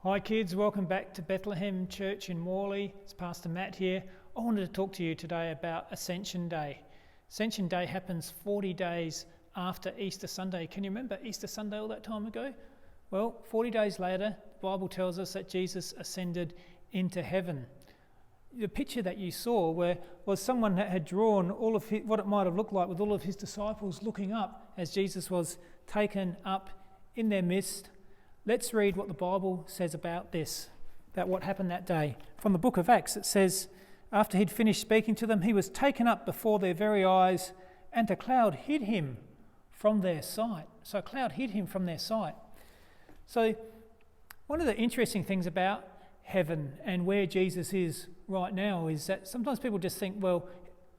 Hi kids, welcome back to Bethlehem Church in Morley. It's Pastor Matt here. I wanted to talk to you today about Ascension Day. Ascension Day happens 40 days after Easter Sunday. Can you remember Easter Sunday all that time ago? Well, 40 days later, the Bible tells us that Jesus ascended into heaven. The picture that you saw was someone that had drawn all of what it might have looked like with all of his disciples looking up as Jesus was taken up in their midst. Let's read what the Bible says about this, about what happened that day. From the book of Acts, it says, after he'd finished speaking to them, he was taken up before their very eyes, and a cloud hid him from their sight. So a cloud hid him from their sight. So one of the interesting things about heaven and where Jesus is right now is that sometimes people just think, well,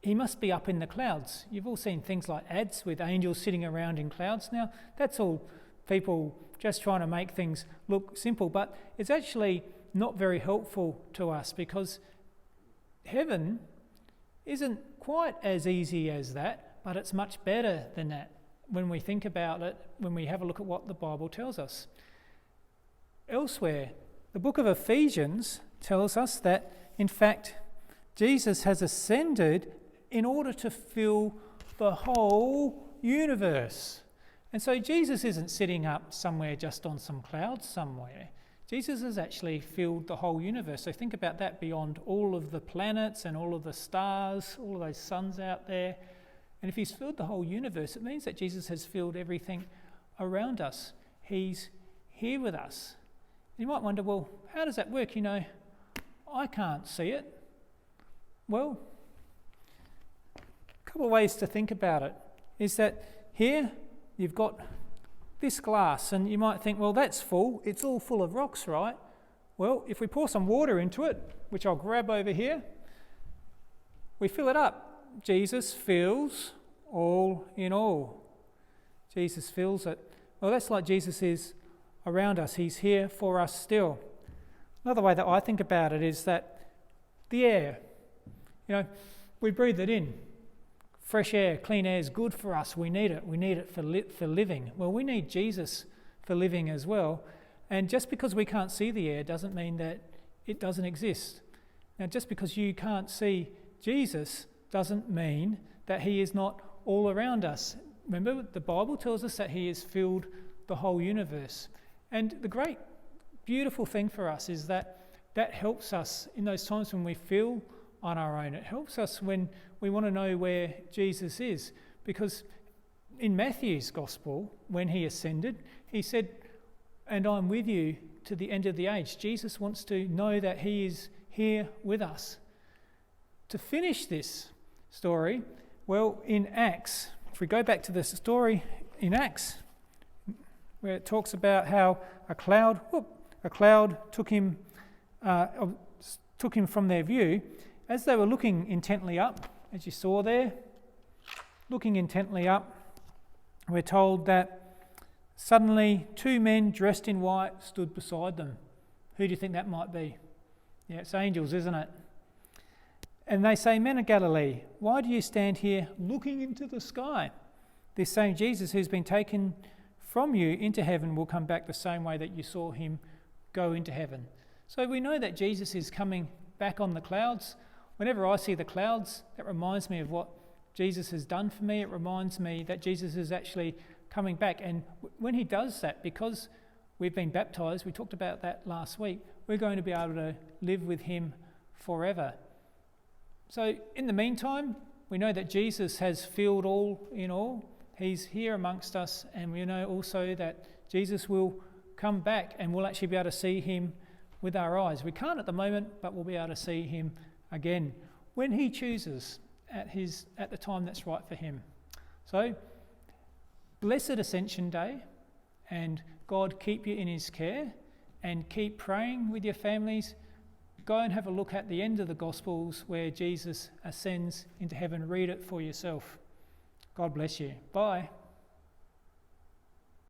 he must be up in the clouds. You've all seen things like ads with angels sitting around in clouds. Now, that's all people just trying to make things look simple, but it's actually not very helpful to us because heaven isn't quite as easy as that, but it's much better than that when we think about it, when we have a look at what the Bible tells us. Elsewhere, the book of Ephesians tells us that, in fact, Jesus has ascended in order to fill the whole universe. And so Jesus isn't sitting up somewhere just on some clouds somewhere. Jesus has actually filled the whole universe. So think about that beyond all of the planets and all of the stars, all of those suns out there. And if he's filled the whole universe, it means that Jesus has filled everything around us. He's here with us. You might wonder, well, how does that work? You know, I can't see it. Well, a couple of ways to think about it is that here you've got this glass, and you might think, well, that's full. It's all full of rocks, right? Well, if we pour some water into it, which I'll grab over here, we fill it up. Jesus fills all in all. Jesus fills it. Well, that's like Jesus is around us. He's here for us still. Another way that I think about it is that the air, we breathe it in. Fresh air, clean air is good for us. We need it. We need it for living. Well, we need Jesus for living as well. And just because we can't see the air doesn't mean that it doesn't exist. Now, just because you can't see Jesus doesn't mean that he is not all around us. Remember, the Bible tells us that he has filled the whole universe. And the great, beautiful thing for us is that helps us in those times when we feel on our own. It helps us when we want to know where Jesus is, because in Matthew's gospel, when he ascended, he said, and I'm with you to the end of the age. Jesus wants to know that he is here with us. To finish this story, well, in Acts, if we go back to the story in Acts, where it talks about how a cloud took him from their view. As they were looking intently up, as you saw there, looking intently up, we're told that suddenly 2 men dressed in white stood beside them. Who do you think that might be? Yeah, it's angels, isn't it? And they say, "Men of Galilee, why do you stand here looking into the sky? This same Jesus who's been taken from you into heaven will come back the same way that you saw him go into heaven." So we know that Jesus is coming back on the clouds. Whenever I see the clouds, that reminds me of what Jesus has done for me. It reminds me that Jesus is actually coming back. And when he does that, because we've been baptised, we talked about that last week, we're going to be able to live with him forever. So in the meantime, we know that Jesus has filled all in all. He's here amongst us, and we know also that Jesus will come back and we'll actually be able to see him with our eyes. We can't at the moment, but we'll be able to see him again when he chooses at the time that's right for him. So, blessed Ascension Day, and God keep you in his care, and keep praying with your families. Go and have a look at the end of the Gospels where Jesus ascends into heaven. Read it for yourself. God bless you. Bye.